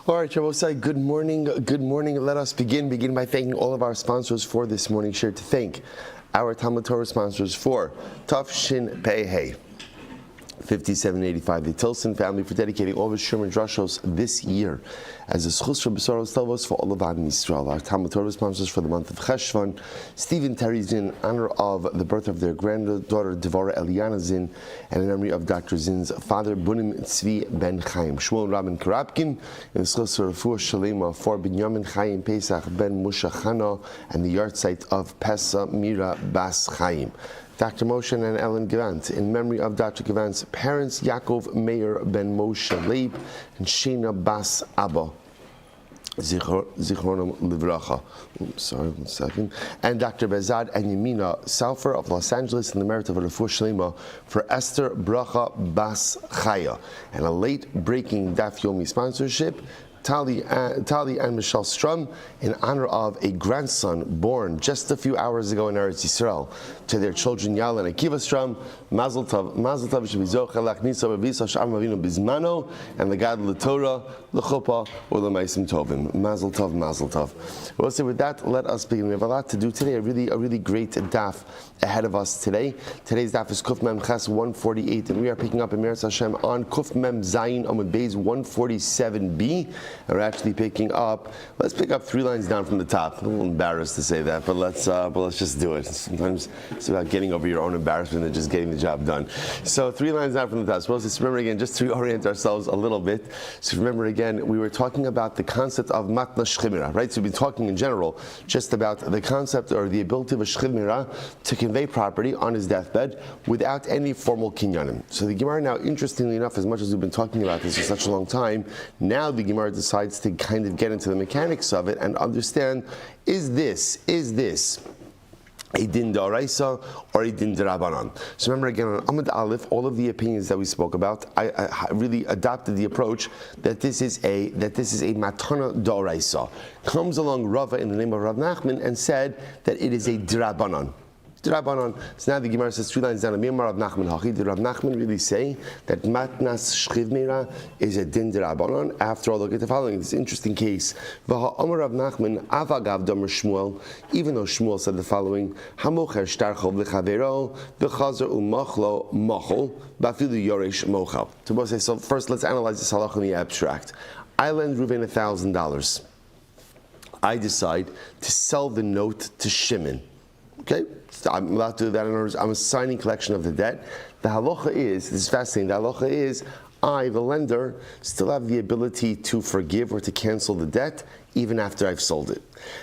All right, Shabbosai, good morning. Good morning. Let us begin by thanking all of our sponsors for this morning share. To thank our Talmud Torah sponsors for Tuf Shin Pei Hey 5785, the Tilson family, for dedicating all of Sherman Drushos this year as a schus for Basra Stelvos for all of Am Yisrael. Our Talmud Torah sponsors for the month of Cheshvan, Stephen Terry Zinn, in honor of the birth of their granddaughter Devora Eliana Zinn, and in memory of Dr. Zinn's father Bunim Tzvi Ben Chaim, Shmuel Rabin Karabkin, and the schus for Refuah Shalema for Binyamin Chaim Pesach Ben Mushachana, and the yahrzeit of Pesa Mira Bas Chaim. Dr. Moshe and Ellen Gavant, in memory of Dr. Gavant's parents, Yaakov Meir ben Moshe Leib and Shena Bas Abba, Zichronam Livracha. Sorry, 1 second. And Dr. Bezad and Yamina Salfer of Los Angeles, in the merit of a Refuah Shlema for Esther Bracha Bas Chaya. And a late breaking Daf Yomi sponsorship, Tali and Michelle Strum, in honor of a grandson born just a few hours ago in Eretz Yisrael to their children Yal and Akiva Strum. Mazel Tov Shebizocha Lachnisa Bavisa Sham Avinu Bizmano, and the God L'Torah L'Chuppah or L'Maisim Tovim. Mazel Tov, Mazel Tov. Well, so with that, let us begin. We have a lot to do today. A really great daf ahead of us today. Today's daf is Kuf Mem Ches 148, and we are picking up in Meretz Hashem on Kuf Mem Zayin Amud Beis 147b. And we're actually picking up. Let's pick up 3 lines down from the top. I'm a little embarrassed to say that, but let's just do it. Sometimes it's about getting over your own embarrassment and just getting the job done. So 3 lines down from the top. So let's remember again, just to reorient ourselves a little bit. So remember again, we were talking about the concept of matna shchimira, right? So we've been talking in general just about the concept or the ability of a shchimira to convey property on his deathbed without any formal kinyanim. So the Gemara now, interestingly enough, as much as we've been talking about this for such a long time, now the Gemara decides to kind of get into the mechanics of it and understand, is this a din d'oraisa or a din d'rabanan? So remember again on Amud Aleph, all of the opinions that we spoke about, I really adopted the approach that this is a matana d'oraisa. Comes along Rava in the name of Rav Nachman and said that it is a d'rabanan. So now the Gemara says 2 lines down. Did Rav Nachman really say that matnas shchivmira is a din d'rabanan? After all, look at the following. This interesting case. V'ha'amar Rav Nachman avagav damer Shmuel. Even though Shmuel said the following: Hamocher shtarchov l'chavero v'chazer u'machlo machol b'afilu yoresh mochal. So first, let's analyze this halacha in the abstract. I lend Reuven $1,000. I decide to sell the note to Shimon. Okay, so I'm allowed to do that in order. I'm assigning collection of the debt. The halacha is, this is fascinating, the halacha is, I, the lender, still have the ability to forgive or to cancel the debt even after I've sold it.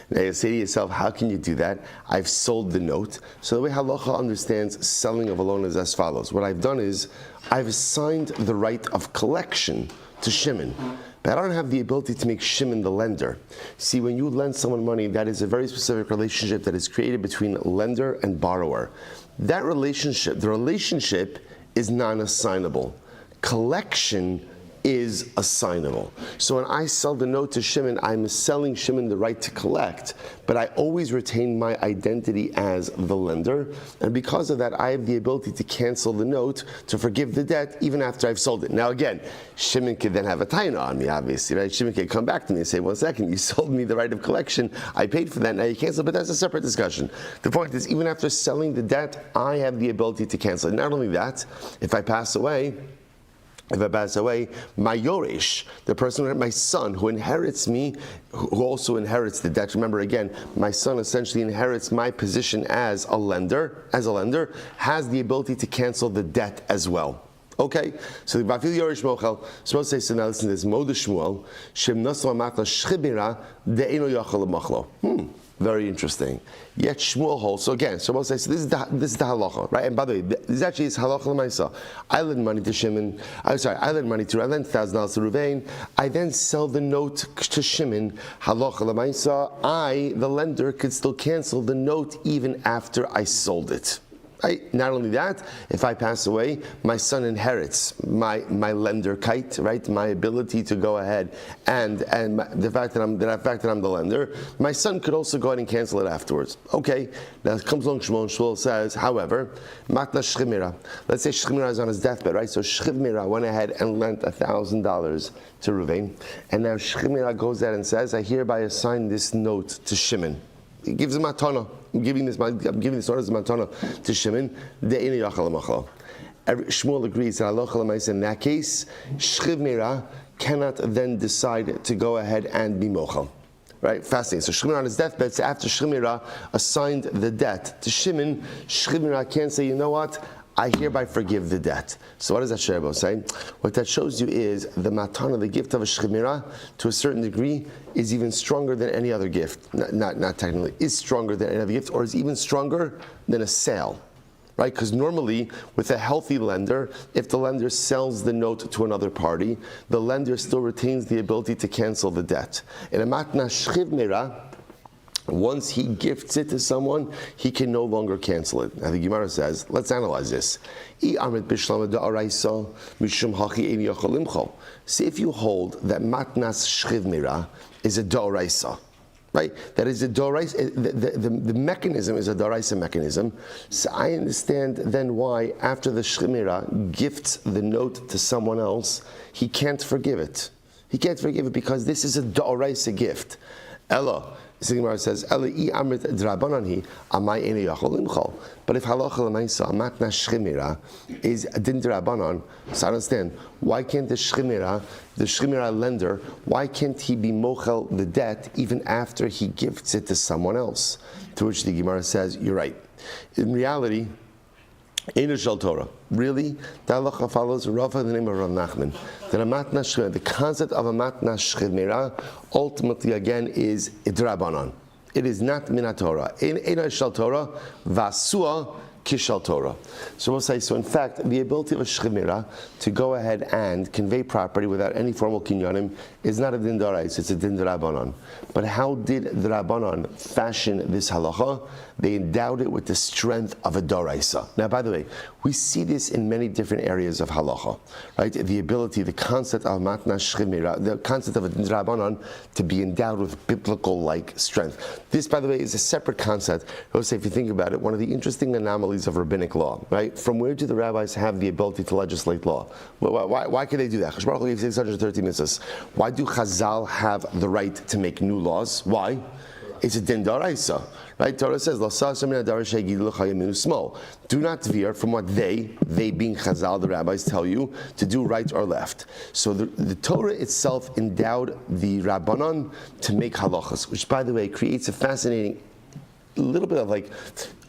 Now you say to yourself, how can you do that? I've sold the note. So the way halacha understands selling of a loan is as follows. What I've done is, I've assigned the right of collection to Shimon. But I don't have the ability to make Shimon the lender. See, when you lend someone money, that is a very specific relationship that is created between lender and borrower. That relationship, the relationship is non-assignable. Collection is assignable. So when I sell the note to Shimon, I'm selling Shimon the right to collect, but I always retain my identity as the lender, and because of that, I have the ability to cancel the note, to forgive the debt, even after I've sold it. Now again, Shimon could then have a taina on me, obviously, right? Shimon could come back to me and say, 1 second, you sold me the right of collection, I paid for that, now you cancel, but that's a separate discussion. The point is, even after selling the debt, I have the ability to cancel it. Not only that, if I pass away, my Yoresh, the person, my son, who inherits me, who also inherits the debt. Remember again, my son essentially inherits my position as a lender, has the ability to cancel the debt as well. Okay, so the Bafil Yoresh Mochel, supposed to say, so now listen to this, Mod Shmuel, Shem Nasma Makla Shchibira, De'eno Yachal Machlo. Very interesting. Yet Shmuel holds. So again, so we'll say, so this is the halacha, right? And by the way, this actually is halacha l'maisa. I lend money to Shimon. I lend $1,000 to Reuven. I then sell the note to Shimon. Halacha l'maisa. I, the lender, could still cancel the note even after I sold it. Not only that, if I pass away, my son inherits my lender kite, right? My ability to go ahead and the fact that I'm the lender. My son could also go ahead and cancel it afterwards. Okay, now comes along Shmuel says, however, matna shchimira. Let's say Shchimira is on his deathbed, right? So Shchimira went ahead and lent $1,000 to Ruvain, and now Shchimira goes out and says, I hereby assign this note to Shimon. He gives him matana. I'm giving this order as matana to Shimon. Shmuel agrees that in that case, Shchimira cannot then decide to go ahead and be mochel. Right, fascinating. So Shchimira on his deathbed, so after Shchimira assigned the debt to Shimon, Shchimira can't say, you know what? I hereby forgive the debt. So what does that Sherbo say? What that shows you is the matana, the gift of a shchimira, to a certain degree, is even stronger than any other gift. Not technically, is stronger than any other gift, or is even stronger than a sale. Right? Because normally, with a healthy lender, if the lender sells the note to another party, the lender still retains the ability to cancel the debt. In a matna shchimira, once he gifts it to someone, he can no longer cancel it. Now the Gemara says, let's analyze this. See, if you hold that matnas shchimira is a da'oraisa, right? That is a da'oraisa, the mechanism is a da'oraisa mechanism. So I understand then why, after the shchimira gifts the note to someone else, he can't forgive it. He can't forgive it because this is a da'oraisa gift. Ella. The Gemara says, but if halacha l'maisa matna shchimira is din d'rabanan, so I understand why can't the shchimira lender, why can't he be mochel the debt even after he gifts it to someone else? To which the Gemara says, you're right. In reality, Einu shel Torah. Really, the halacha follows Rav in the name of Rav Nachman. That a matna shchimira, the concept of a matna shchimira, ultimately again is idrabanan. It is not min Torah. Einu shel Torah, vasua kishal Torah. So we'll say, so in fact, the ability of a shchimira to go ahead and convey property without any formal kinyanim is not a din d'oraisa, it's a din d'rabanan. But how did the Rabbanan fashion this halacha? They endowed it with the strength of a d'oraisa. Now, by the way, we see this in many different areas of halacha, right? The ability, the concept of matna shchimira, the concept of a Rabbanan to be endowed with biblical-like strength. This, by the way, is a separate concept. I would say, if you think about it, one of the interesting anomalies of rabbinic law, right? From where do the rabbis have the ability to legislate law? Why can they do that? Baruch Hu gave 613 mitzvahs. Why do Chazal have the right to make new laws? Why? It's a din d'oraisa, right? Torah says, do not veer from what they being Chazal, the rabbis, tell you to do right or left. So the Torah itself endowed the Rabbanan to make halachas, which, by the way, creates a fascinating little bit of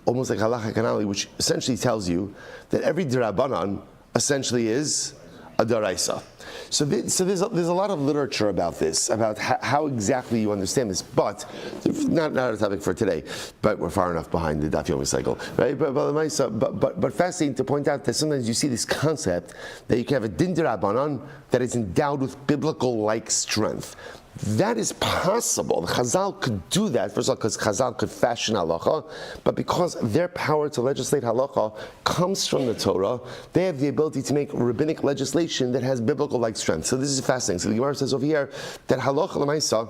almost like halacha kanali, which essentially tells you that every Rabbanan essentially is a d'oraisa. So there's a lot of literature about this, about how exactly you understand this, but not a topic for today. But we're far enough behind the Daf Yomi cycle, right? But fascinating to point out that sometimes you see this concept that you can have a din d'rabanan that is endowed with biblical-like strength. That is possible. The Chazal could do that, first of all, because Chazal could fashion halacha, but because their power to legislate halacha comes from the Torah, they have the ability to make rabbinic legislation that has biblical-like strength. So this is fascinating. So the Gemara says over here that halacha l'maisa,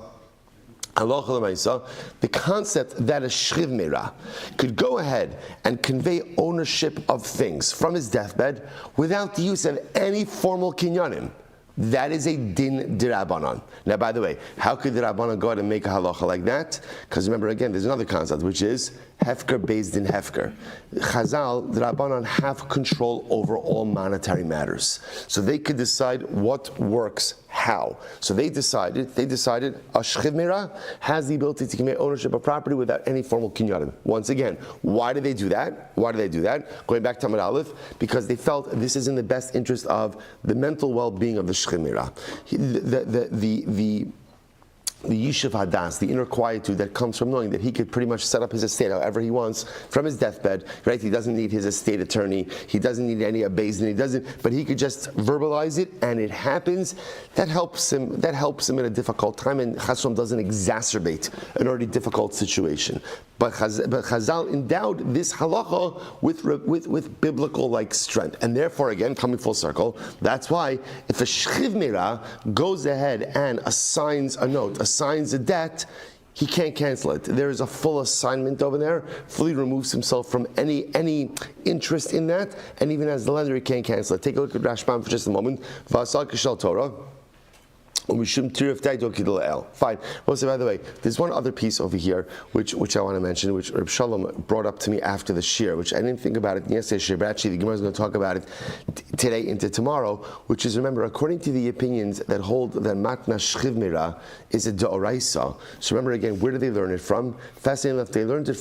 the concept that a shchimira could go ahead and convey ownership of things from his deathbed without the use of any formal kinyanim. That is a din d'Rabbanan. Now, by the way, how could the Rabbanan go ahead and make a halacha like that? Because remember, again, there's another concept, which is hefker based in hefker. Chazal, the Rabbanan have control over all monetary matters. So they could decide what works how. So they decided a shchimira has the ability to convey ownership of property without any formal kinyanim. Once again, why did they do that? Going back to Amud Aleph, because they felt this is in the best interest the yishuv hadas, the inner quietude that comes from knowing that he could pretty much set up his estate however he wants from his deathbed, right? He doesn't need his estate attorney, he doesn't need any abasin, but he could just verbalize it and it happens. That helps him in a difficult time, and Chasam doesn't exacerbate an already difficult situation. But Chazal endowed this halacha with biblical like strength, and therefore again coming full circle. That's why if a shchiv mira goes ahead and assigns a note, assigns a debt, he can't cancel it. There is a full assignment over there. Fully removes himself from any interest in that, and even as the lender, he can't cancel it. Take a look at Rashbam for just a moment. V'asal kishal Torah. Fine. Well, so by the way, there's one other piece over here which I want to mention, which Reb Shalom brought up to me after the shir, which I didn't think about it yesterday's shir, but actually the Gemara is going to talk about it today into tomorrow, which is, remember, according to the opinions that hold that matna shchiv mira is a da'oraisa. So remember again, where did they learn it from? Fascinating enough, they learned it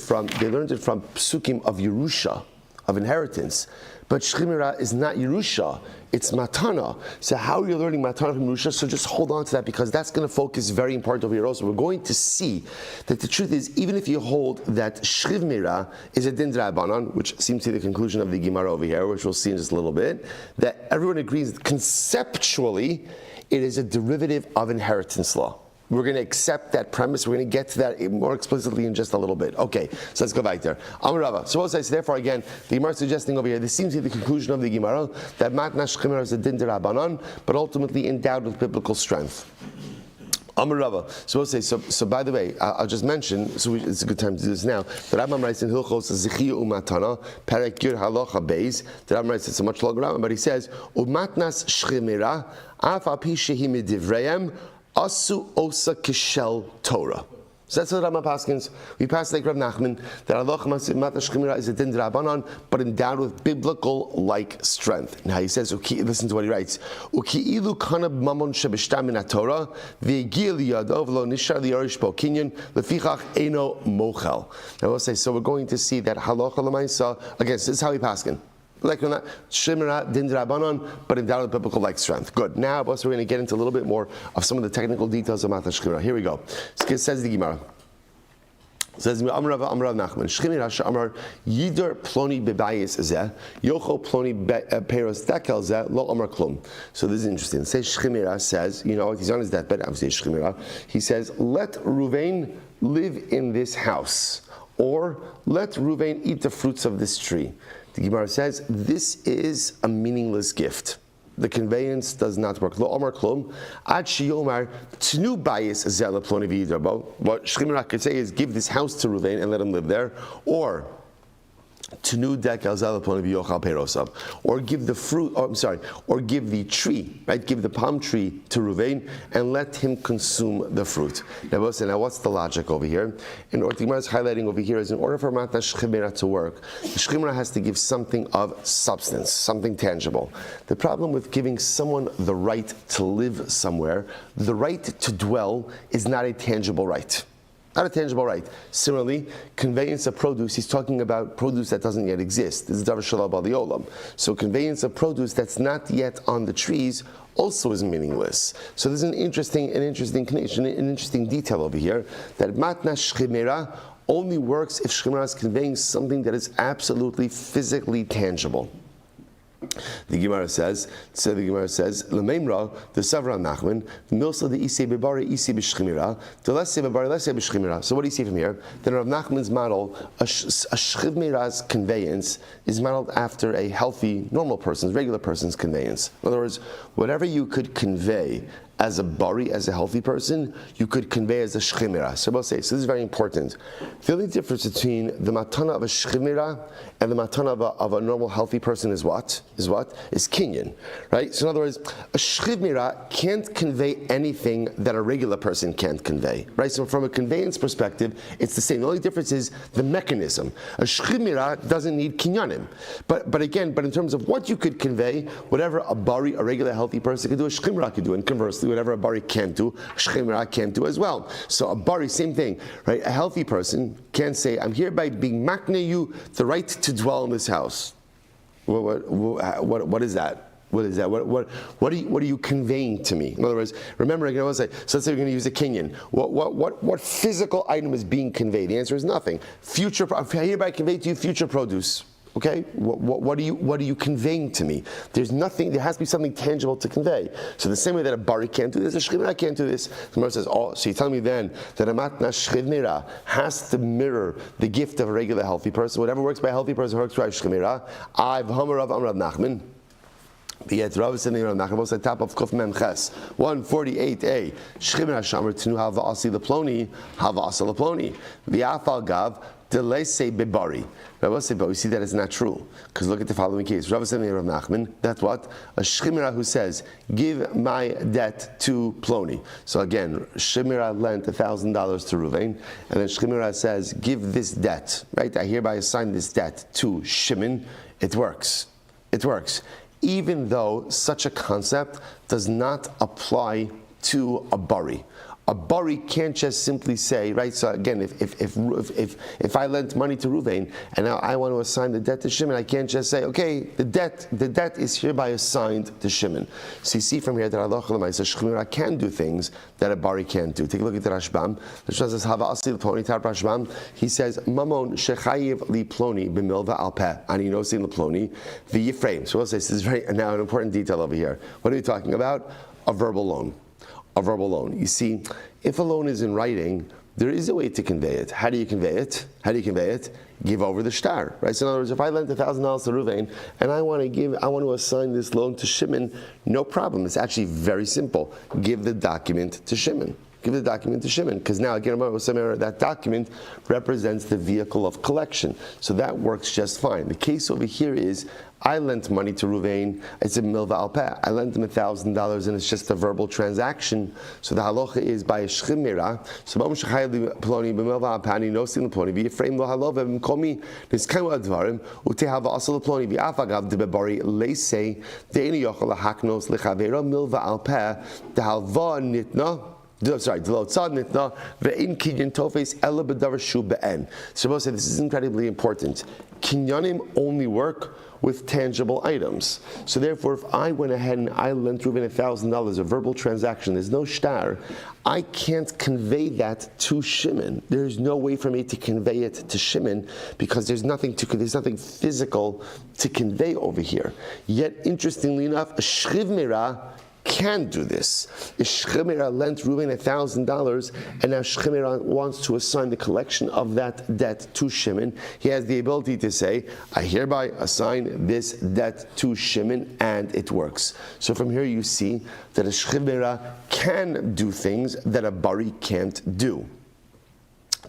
from psukim of Yerusha, of inheritance. But shchiv mira is not Yerusha, it's matana. So how are you learning matana from Yerusha? So just hold on to that, because that's going to focus very important over here also. We're going to see that the truth is, even if you hold that shchiv mira is a din d'Rabbanan, which seems to be the conclusion of the Gemara over here, which we'll see in just a little bit, that everyone agrees that conceptually it is a derivative of inheritance law. We're going to accept that premise. We're going to get to that more explicitly in just a little bit. Okay, so let's go back there. Amar Rava. So also, therefore, again, the Gemara is suggesting over here, this seems to be the conclusion of the Gemara, that matna shchiv mira is a din d'Rabbanan, but ultimately endowed with biblical strength. Amar Rava. So we'll say, so by the way, I'll just mention, it's a good time to do this now, the Rambam writes in Hilchos Zichiyah Umatana, Perek Yud Halacha Beis, the Rambam writes, it's a much longer Rambam, but he says, Umatnas shchiv mira, af al pi shehi midivreim, Asu osa kishel Torah. So that's what Rambam paskins. We pass like Rav Nachman that Allah matna shchiv mira is a din d'Rabbanan, but endowed with biblical like strength. Now he says, listen to what he writes. Uki'ilu kanab mamon shebishtam min Torah v'yigil yadov lo nishar liyarish bo kinyan lefichach eno mochel. Now we'll say, so we're going to see that halacha l'maisa. Again, this is how he paskin. Like shchiv mira din d'Rabbanan, but endowed with biblical like strength. Good. Now, we're going to get into a little bit more of some of the technical details of matna shchiv mira. Here we go. It says the Gemara. It says Amar Rav Nachman shchiv mira she'amar yider ploni bebayis zeh yocho ploni peros dekel zeh lo amar klum. So this is interesting. It says shchiv mira says, he's on his deathbed. Obviously, shchiv mira. He says, let Ruvain live in this house, or let Ruvain eat the fruits of this tree. The Gemara says, this is a meaningless gift. The conveyance does not work. Lo omar klum, ad sheyomar tnu bayis zeh leploni v'yider bo. What shchiv mira could say is, give this house to Ruvain and let him live there, or tnu dekel zeh leploni v'yochal perosab, or give the fruit. Or give the tree, right? Give the palm tree to Ruvain and let him consume the fruit. Now, what's the logic over here? And what the Gemara is highlighting over here is, in order for matna shchiv mira to work, the shchiv mira has to give something of substance, something tangible. The problem with giving someone the right to live somewhere, the right to dwell, is not a tangible right. Not a tangible right. Similarly, conveyance of produce, he's talking about produce that doesn't yet exist. This is davar shalab al olam. So conveyance of produce that's not yet on the trees also is meaningless. So there's an interesting connection, an interesting detail over here, that matna shchiv mira only works if shchiv mira is conveying something that is absolutely physically tangible. The Gemara says, L'meimra, the Savra Nachman, Milsa the Isei Bebari Isei B'shchiv mira, the Lesei Bebari Lesei B'shchiv mira. So what do you see from here? That Rav Nachman's model, a shchiv mira's conveyance is modeled after a healthy, normal person's, regular person's conveyance. In other words, whatever you could convey as a bari, as a healthy person, you could convey as a shchiv mira. So this is very important. The only difference between the matana of a shchiv mira and the matana of a normal healthy person is what? Is kinyan, right? So in other words, a shchiv mira can't convey anything that a regular person can't convey, right? So from a conveyance perspective, it's the same. The only difference is the mechanism. A shchiv mira doesn't need kinyanim. But in terms of what you could convey, whatever a bari, a regular healthy person could do, a shchiv mira could do, and conversely, whatever a bari can't do, shchiv mira can't do as well. So a bari, same thing, right? A healthy person can say, I'm hereby being makne you the right to dwell in this house. What is that? What is that? What are you conveying to me? In other words, remember, I was say, so let's say we're going to use a kinyan. What physical item is being conveyed? The answer is nothing. I hereby convey to you future produce. Okay, what are you conveying to me? There's nothing. There has to be something tangible to convey. So the same way that a bari can't do this, a shchivnira can't do this. The Gemara says, oh, so you tell me then that a matna shchivnira has to mirror the gift of a regular healthy person. Whatever works by a healthy person works by a shchivnira. I've Hamarav Amrav Nachman. The Yet Rav is in the Nachman, the top of Kuf Mem Ches 148a. Shchivnira Shamar Tnu Hava Asi Leploni Hava Asa Leploni. The Afal Gav. Delay say bebari. Rabbi said, but we see that is not true. Because look at the following case. Rabbi said, Rav Nachman, that's what? A shchimira who says, give my debt to Ploni. So again, shchimira lent $1,000 to Ruvain, and then shchimira says, give this debt, right? I hereby assign this debt to Shimon. It works. It works. Even though such a concept does not apply to a bari. A bari can't just simply say, right? So again, if I lent money to Ruvain and now I want to assign the debt to Shimon, I can't just say, okay, the debt is hereby assigned to Shimon. So you see from here that Allah Shchimira can do things that a bari can't do. Take a look at the Rashbam. The Rashbam says, Hava Asi L'Ploni Tar Rashbam. He says, Mamon Shechayiv Li Ploni B'Milva Al Peh Ani Nosin L'Ploni V'Yifreim. So we'll say this is now an important detail over here. What are we talking about? A verbal loan. A verbal loan. You see, if a loan is in writing, there is a way to convey it. How do you convey it? Give over the shtar, right? So in other words, if I lent $1,000 to Ruvain and I want to assign this loan to Shimon, no problem. It's actually very simple. Give the document to Shimon. Give the document to Shimon, because now again, that document represents the vehicle of collection. So that works just fine. The case over here is, I lent money to Ruvain, it's a milva al peh. I lent him $1,000 and it's just a verbal transaction. So the halacha is by a shchimira. So b'om shechayv ploni b'milva al peh ani nosin l'ploni v'yifreim lo halova v'mkomi niskaymu advarim u'tehava asal l'ploni v'afagav debebari leisei de'eni yochel lahaknos lechavera milva al peh dehalva nitna. Sorry, so Rabbi said this is incredibly important. Kinyanim only work with tangible items. So therefore, if I went ahead and I lent Reuven $1,000, a verbal transaction, there's no shtar, I can't convey that to Shimon. There's no way for me to convey it to Shimon because there's nothing physical to convey over here. Yet, interestingly enough, a shchiv mirah can do this. If Shchimira lent Reuven $1,000 and now Shchimira wants to assign the collection of that debt to Shimon, he has the ability to say, I hereby assign this debt to Shimon, and it works. So from here you see that a Shchimira can do things that a bari can't do.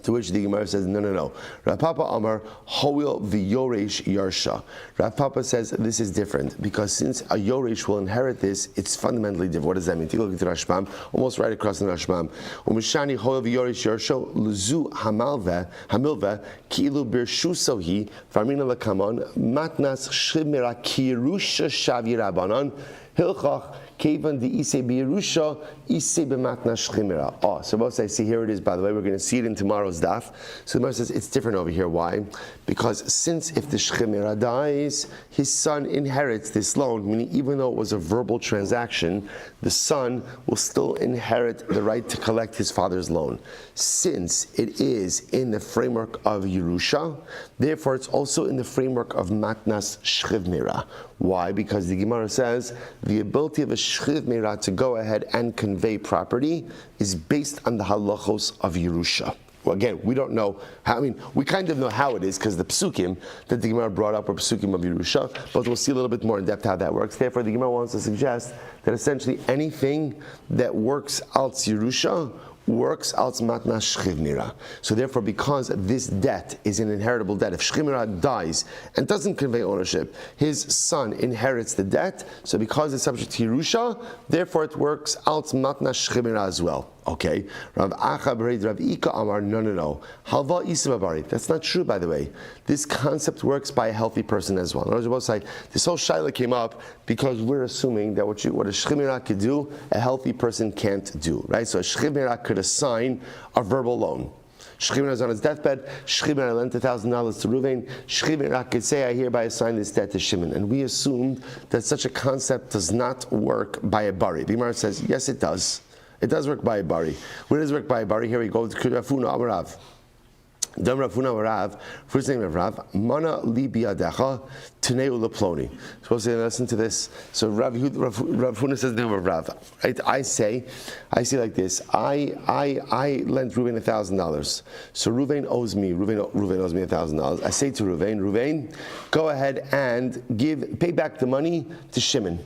To which the Gemara says, no. Rav Papa Amar, Hoil v'yoresh yarsha. Rav Papa says this is different because since a yoresh will inherit this, it's fundamentally different. What does that mean? Take a look at the Rashbam, almost right across the Rashbam. Umishani Hoil v'yoresh yarsha luzu hamilve kilu birshusohi farmina lakamon matnas shimira kirusha shavi rabanan hilchach. Kevan the Ise Birusha, Ise B'matna Shchimira. Oh, so both I see here it is, by the way, we're going to see it in tomorrow's daf. So the Gemara says it's different over here. Why? Because since if the Shchimira dies, his son inherits this loan, meaning even though it was a verbal transaction, the son will still inherit the right to collect his father's loan. Since it is in the framework of Yerusha, therefore it's also in the framework of Matnas Shchimira. Why? Because the Gemara says the ability of a shchiv mirah to go ahead and convey property is based on the halachos of Yerusha. Well, again, we don't know how, we kind of know how it is because the psukim that the Gemara brought up are psukim of Yerusha, but we'll see a little bit more in depth how that works. Therefore, the Gemara wants to suggest that essentially anything that works out Yerusha works out matna shchivnira. So therefore, because this debt is an inheritable debt, if shchivnira dies and doesn't convey ownership, his son inherits the debt. So because it's subject to Yerusha, therefore it works out matna shchivnira as well. Okay, Rav Acha Bereid Rav Ika Amar, no. Halva Ismabari. That's not true, by the way. This concept works by a healthy person as well. In other words, this whole shaila came up because we're assuming that what a shchimira could do, a healthy person can't do, right? So a shchimira could assign a verbal loan. Shchimera is on his deathbed. Shchimera lent $1,000 to Ruvain. Shchimera could say, I hereby assign this debt to Shimon. And we assumed that such a concept does not work by a bari. The Gemara says, yes, it does. It does work by a bari. Where does it work by a bari? Here we go. Rafuna Amarav. Dam Rafuna Amarav. First name of Rav. Mana li biadecha teneu leploni. Supposed to listen to this. So Rafuna says the name of Rav. Right? I say like this. I lent Ruvain $1,000. So Ruvain owes me. Ruvain owes me $1,000. I say to Ruvain, go ahead and pay back the money to Shimon.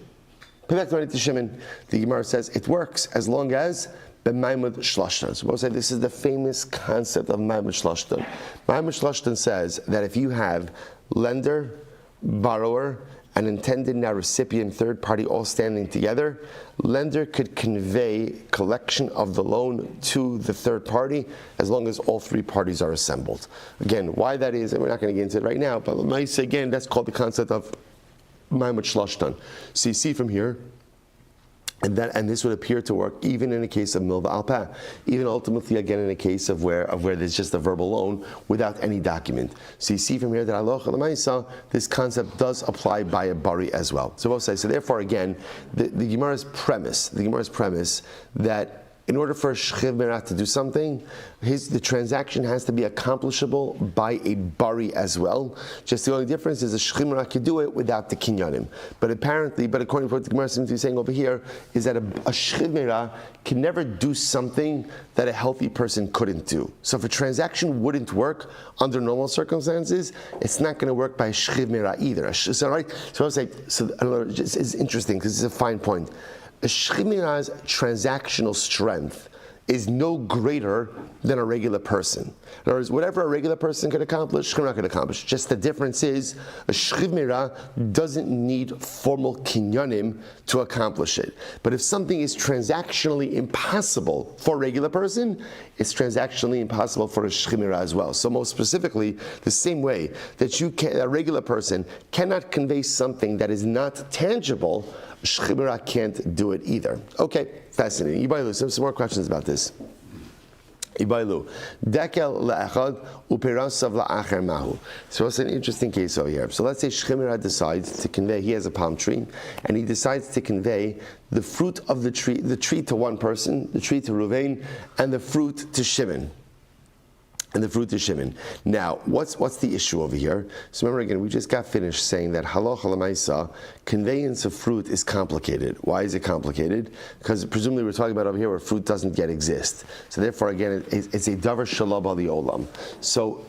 Pay back the money to Shimon. The Gemara says it works as long as b'maimud shlashtan. So we'll say this is the famous concept of maimud shlashtan. Maimud shlashtan says that if you have lender, borrower, and intended now recipient, third party, all standing together, lender could convey collection of the loan to the third party as long as all three parties are assembled. Again, why that is, and we're not going to get into it right now, but let me say again, that's called the concept of Ma'amad Shlashtan. So you see from here, and this would appear to work even in a case of Milva Alpah, even ultimately again in a case of where there's just a verbal loan without any document. So you see from here that Allah Lamaisa, this concept does apply by a bari as well. So we'll say, so therefore again, the Gemara's premise that in order for a shchiv merat to do something, the transaction has to be accomplishable by a bari as well. Just the only difference is a shchiv merat can do it without the kinyanim. But according to what the Gemara seems to be saying over here, is that a shchiv merat can never do something that a healthy person couldn't do. So if a transaction wouldn't work under normal circumstances, it's not going to work by a shchiv merat either. So right, so I was like, it's interesting because it's a fine point. A shchiv merat's transactional strength is no greater than a regular person. In other words, whatever a regular person can accomplish, shchiv merat can accomplish. Just the difference is a shchiv merat doesn't need formal kinyanim to accomplish it. But if something is transactionally impossible for a regular person, it's transactionally impossible for a shchiv merat as well. So most specifically, the same way that a regular person cannot convey something that is not tangible, shchiv merat can't do it either. Okay, fascinating. Yibailu, some more questions about this. Yibailu, dekel le'echad upirasav la'acher mahu. So it's an interesting case over here. So let's say shchiv merat decides to convey, he has a palm tree, and he decides to convey the fruit of the tree to one person, the tree to Ruvain, and the fruit to Shimon. Now, what's the issue over here? So remember again, we just got finished saying that halacha l'maisa, conveyance of fruit is complicated. Why is it complicated? Because presumably we're talking about over here where fruit doesn't yet exist. So therefore, again, it's a davar shalab ali olam. So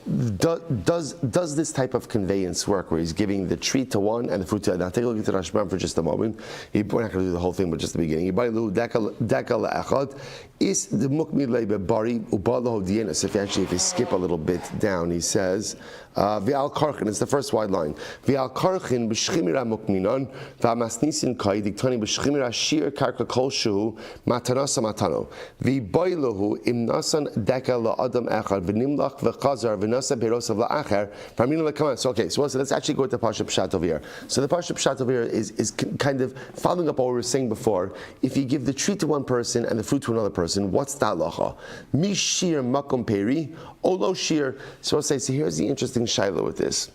does this type of conveyance work where he's giving the tree to one and the fruit to another? Now take a look at the Rashbam for just a moment. We're not going to do the whole thing, but just the beginning. Is the mukmi leibe bari ubalo dienas. If you skip a little bit down, he says, "V'al karchin." It's the first wide line. V'al karchin b'shchimira mukminon v'amasnisin kai diktani b'shchimira shir karka kolshu matanasa matano v'boiluhu imnasan deka la'adam echad v'nimlach v'chazar v'nasa berosav la'acher v'aminu lekaman. So okay, so let's actually go to the Parsha Pshat over here. So the Parsha Pshat over here is kind of following up what we were saying before. If you give the tree to one person and the fruit to another person, what's the halacha? Mi shir makom peri, olo shir. So I'll say, so here's the interesting shaila with this.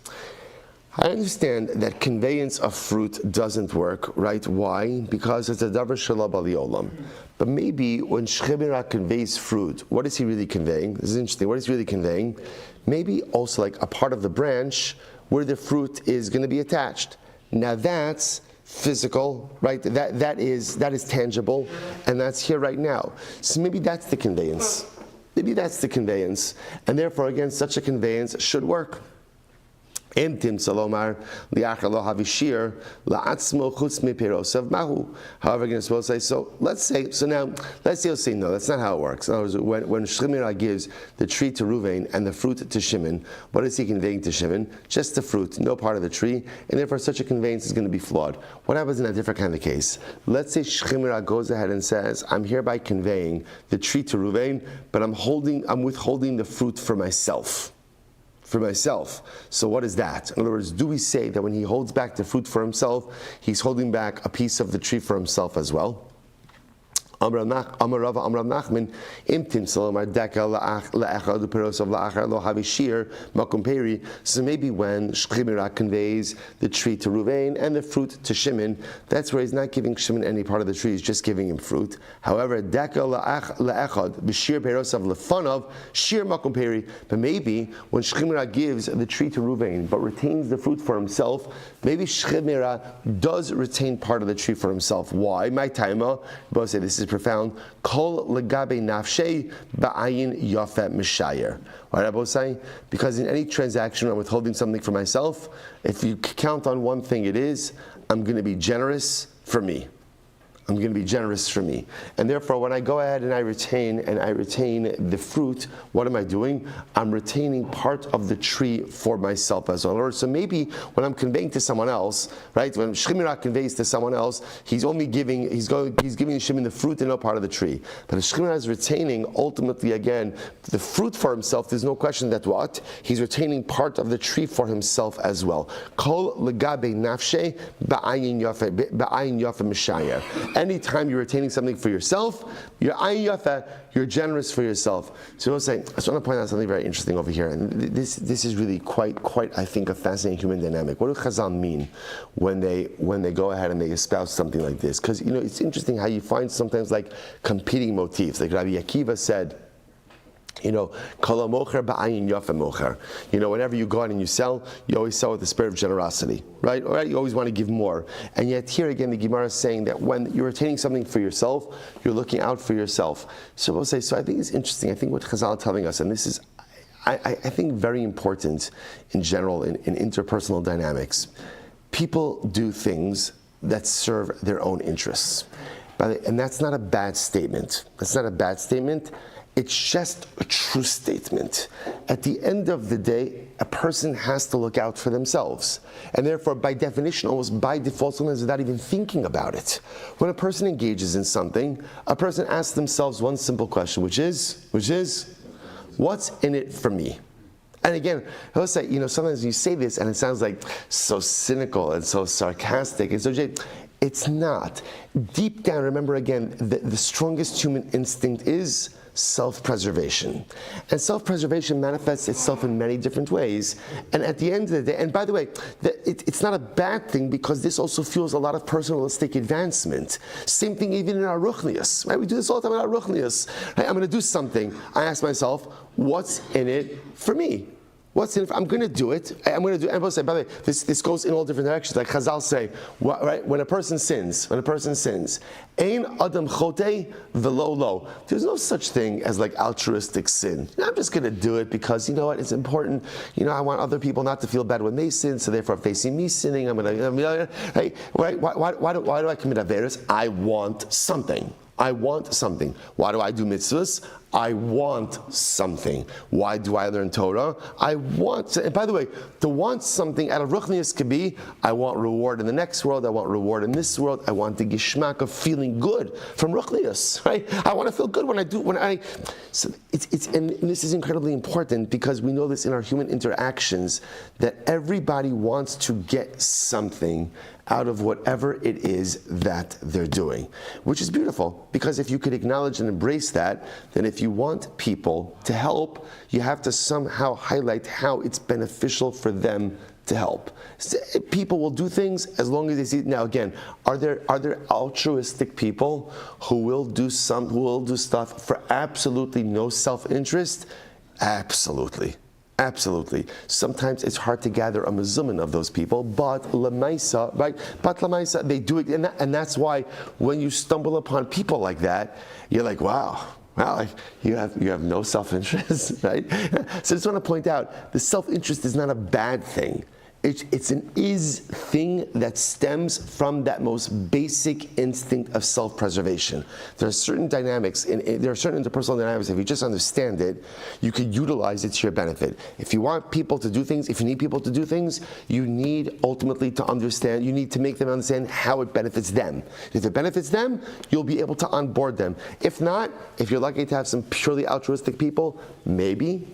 I understand that conveyance of fruit doesn't work, right? Why? Because it's a davar shalab ali olam. But maybe when shchiv merat conveys fruit, what is he really conveying? This is interesting. What is he really conveying? Maybe also like a part of the branch where the fruit is going to be attached. Now that's physical, right? That is tangible, and that's here right now. So maybe that's the conveyance. And therefore, again, such a conveyance should work. However, again, it's supposed to say, so let's say you'll say, no, that's not how it works. In other words, when shchiv merat gives the tree to Ruvain and the fruit to Shimon, what is he conveying to Shimon? Just the fruit, no part of the tree, and therefore such a conveyance is going to be flawed. What happens in a different kind of case? Let's say shchiv merat goes ahead and says, I'm hereby conveying the tree to Ruvain, but I'm withholding the fruit for myself. So what is that? In other words, do we say that when he holds back the fruit for himself, he's holding back a piece of the tree for himself as well? Amar Rava Amar Nachman Imtim Salomar Deka La'echad Uperos of La'achar Lo Havishir Makom Peri. So maybe when Shchimira conveys the tree to Ruvain and the fruit to Shimon, that's where he's not giving Shimon any part of the tree; he's just giving him fruit. However, Deka La'echad B'Shir Peros of Lefanov Shir Makom Peri. But maybe when Shchimira gives the tree to Ruvain but retains the fruit for himself, maybe Shchimira does retain part of the tree for himself. Why? My timer. Both say this is profound. Kol legabe nafshei ba'ayin yafet mishayer. Why did I both say? Because in any transaction, I'm withholding something for myself. If you count on one thing, it is I'm going to be generous for me. I'm going to be generous for me. And therefore, when I go ahead and I retain the fruit, what am I doing? I'm retaining part of the tree for myself as well. So maybe when I'm conveying to someone else, right? When Shchimira conveys to someone else, he's giving Shimon the fruit and no part of the tree. But if Shchimira is retaining ultimately again the fruit for himself, there's no question that what? He's retaining part of the tree for himself as well. Kol legabe nafshe ba'ayin yafe mishayer. Anytime you're retaining something for yourself, you're ayin yafa, you're generous for yourself. So I just want to point out something very interesting over here, and this is really quite I think a fascinating human dynamic. What do Chazal mean when they go ahead and they espouse something like this? Because it's interesting how you find sometimes like competing motifs. Like Rabbi Akiva said, whenever you go out and you sell, you always sell with the spirit of generosity, right? Or you always want to give more. And yet here again, the Gemara is saying that when you're retaining something for yourself, you're looking out for yourself. So I think it's interesting. I think what Chazal is telling us, and this is, I think, very important in general in interpersonal dynamics. People do things that serve their own interests. And that's not a bad statement. That's not a bad statement. It's just a true statement. At the end of the day, a person has to look out for themselves. And therefore, by definition, almost by default, sometimes without even thinking about it. When a person engages in something, a person asks themselves one simple question, which is, what's in it for me? And again, I will say, sometimes you say this and it sounds like so cynical and so sarcastic and so it's not. Deep down, remember again, the strongest human instinct is self-preservation. And self-preservation manifests itself in many different ways. And at the end of the day, and by the way, it's not a bad thing because this also fuels a lot of personalistic advancement. Same thing even in our ruchnius, right? We do this all the time in our ruchnius. Right? I'm going to do something. I ask myself, what's in it for me? What's in it? I'm going to do it. I'm going to do it. And by the way, this goes in all different directions. Like Chazal say, right? When a person sins, Ein adam chotei velo lo. There's no such thing as like altruistic sin. I'm just going to do it because it's important. I want other people not to feel bad when they sin. So therefore, if they see me sinning, I'm going to. Right? Why do I commit averos? I want something. Why do I do mitzvahs? I want something. Why do I learn Torah? I want to, and by the way, to want something out of ruchnius could be, I want reward in the next world, I want reward in this world, I want the gishmak of feeling good from ruchnius, right? I want to feel good so and this is incredibly important because we know this in our human interactions, that everybody wants to get something out of whatever it is that they're doing, which is beautiful, because if you could acknowledge and embrace that, then if you want people to help, you have to somehow highlight how it's beneficial for them to help. People will do things as long as they see. Now again, are there altruistic people who will do stuff for absolutely no self-interest? Absolutely. Sometimes it's hard to gather a mezumin of those people, but lemaisa, right? But lemaisa, they do it, and that's why when you stumble upon people like that, you're like, wow, you have no self-interest, right? So I just want to point out, the self-interest is not a bad thing. It's an thing that stems from that most basic instinct of self-preservation. There are certain dynamics, there are certain interpersonal dynamics, if you just understand it, you can utilize it to your benefit. If you want people to do things, if you need people to do things, you need ultimately to understand, you need to make them understand how it benefits them. If it benefits them, you'll be able to onboard them. If not, if you're lucky to have some purely altruistic people, maybe,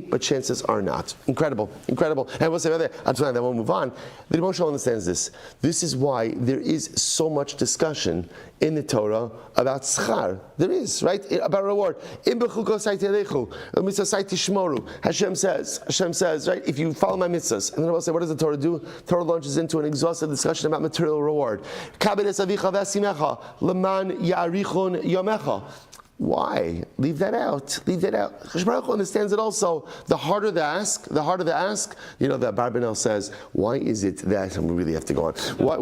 but chances are not. Incredible. And we'll say, and then we'll move on. The Rebbe Shmuel understands this. This is why there is so much discussion in the Torah about schar. There is, right? About reward. Hashem says, right? If you follow my mitzvahs, and then I'll say, what does the Torah do? Torah launches into an exhaustive discussion about material reward. Why? Leave that out. Leave that out. Chashon Baruch Hu understands it also. The harder the ask, the Barbanel says, why is it that, and we really have to go on,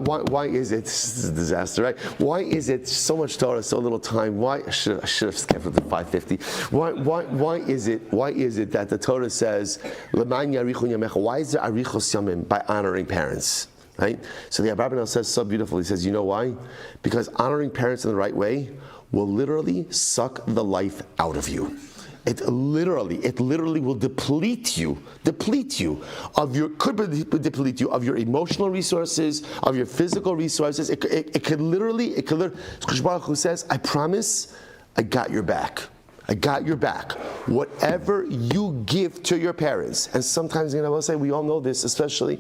why is it, this is a disaster, right? Why is it so much Torah, so little time? Why, I should have skipped it to 550. Why is it that the Torah says, L'man yarichun yamecha? Why is there arichos yamim? By honoring parents. Right? So the Barbanel says so beautifully, he says, you know why? Because honoring parents in the right way will literally suck the life out of you. It literally will deplete you of your emotional resources, of your physical resources. It could literally, Chashon Baruch Hu says, I promise, I got your back. I got your back. Whatever you give to your parents, and sometimes, I will say, we all know this, especially,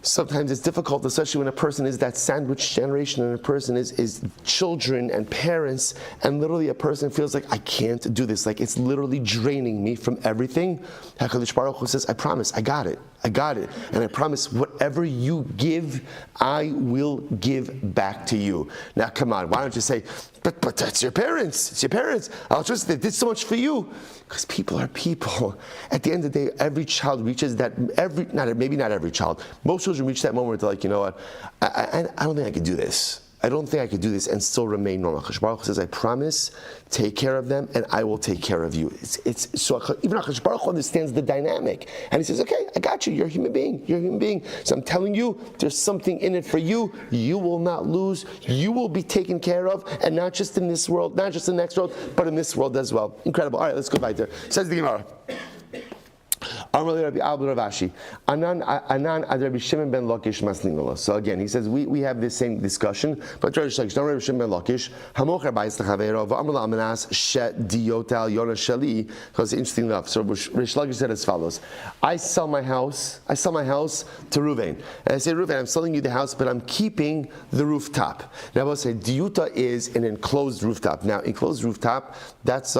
sometimes it's difficult, especially when a person is that sandwich generation and a person is children and parents, and literally a person feels like, I can't do this. Like it's literally draining me from everything. HaKadosh Baruch Hu says, I promise, I got it. And I promise whatever you give, I will give back to you. Now come on, why don't you say, but that's your parents. It's your parents. I'll trust they did so much for you. Because people are people. At the end of the day, every child reaches that, maybe not every child. Most children reach that moment where they're like, you know what, I don't think I can do this. I don't think I could do this and still remain normal. Chashon Baruch Hu says, I promise, take care of them, and I will take care of you. So even Chashon Baruch Hu understands the dynamic. And he says, okay, I got you. You're a human being. So I'm telling you, there's something in it for you. You will not lose. You will be taken care of, and not just in this world, not just in the next world, but in this world as well. Incredible. All right, let's go back there. Says the Gemara. So again, he says we have this same discussion, but so interesting enough. So Rish Lakish said as follows: I sell my house to Ruvain, and I say, Ruvain, I'm selling you the house, but I'm keeping the rooftop. Now I will say diyuta is an enclosed rooftop. Now enclosed rooftop, that's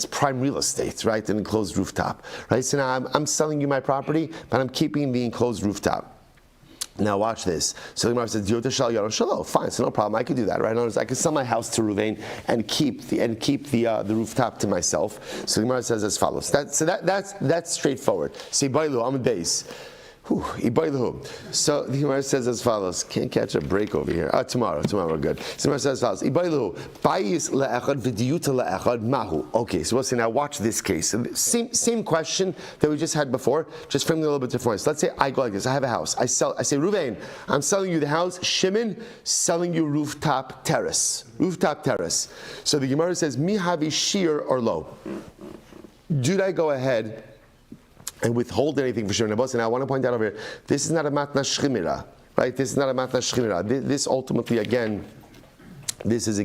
prime real estate, right? An enclosed rooftop. Right, so now I'm selling you my property, but I'm keeping the enclosed rooftop. Now watch this. So the Gemara says, fine, so no problem. I could do that, right? In other words, I could sell my house to Ruvain and keep the rooftop to myself. So the Gemara says as follows. That's straightforward. See, Bailu, I'm a base. So the Gemara says as follows. Can't catch a break over here. Tomorrow we're good. So the Gemara says as follows. Okay, so we'll see. Now watch this case. Same question that we just had before, just framed a little bit different. So let's say I go like this. I have a house. I say, Ruvain, I'm selling you the house. Shimon, selling you rooftop terrace. So the Gemara says, Mi havi shir or lo. Did I go ahead and withhold anything for Shimon? And I want to point out over here, this is not a matna shchimira, right? This is not a matna shchimira. This ultimately, this is a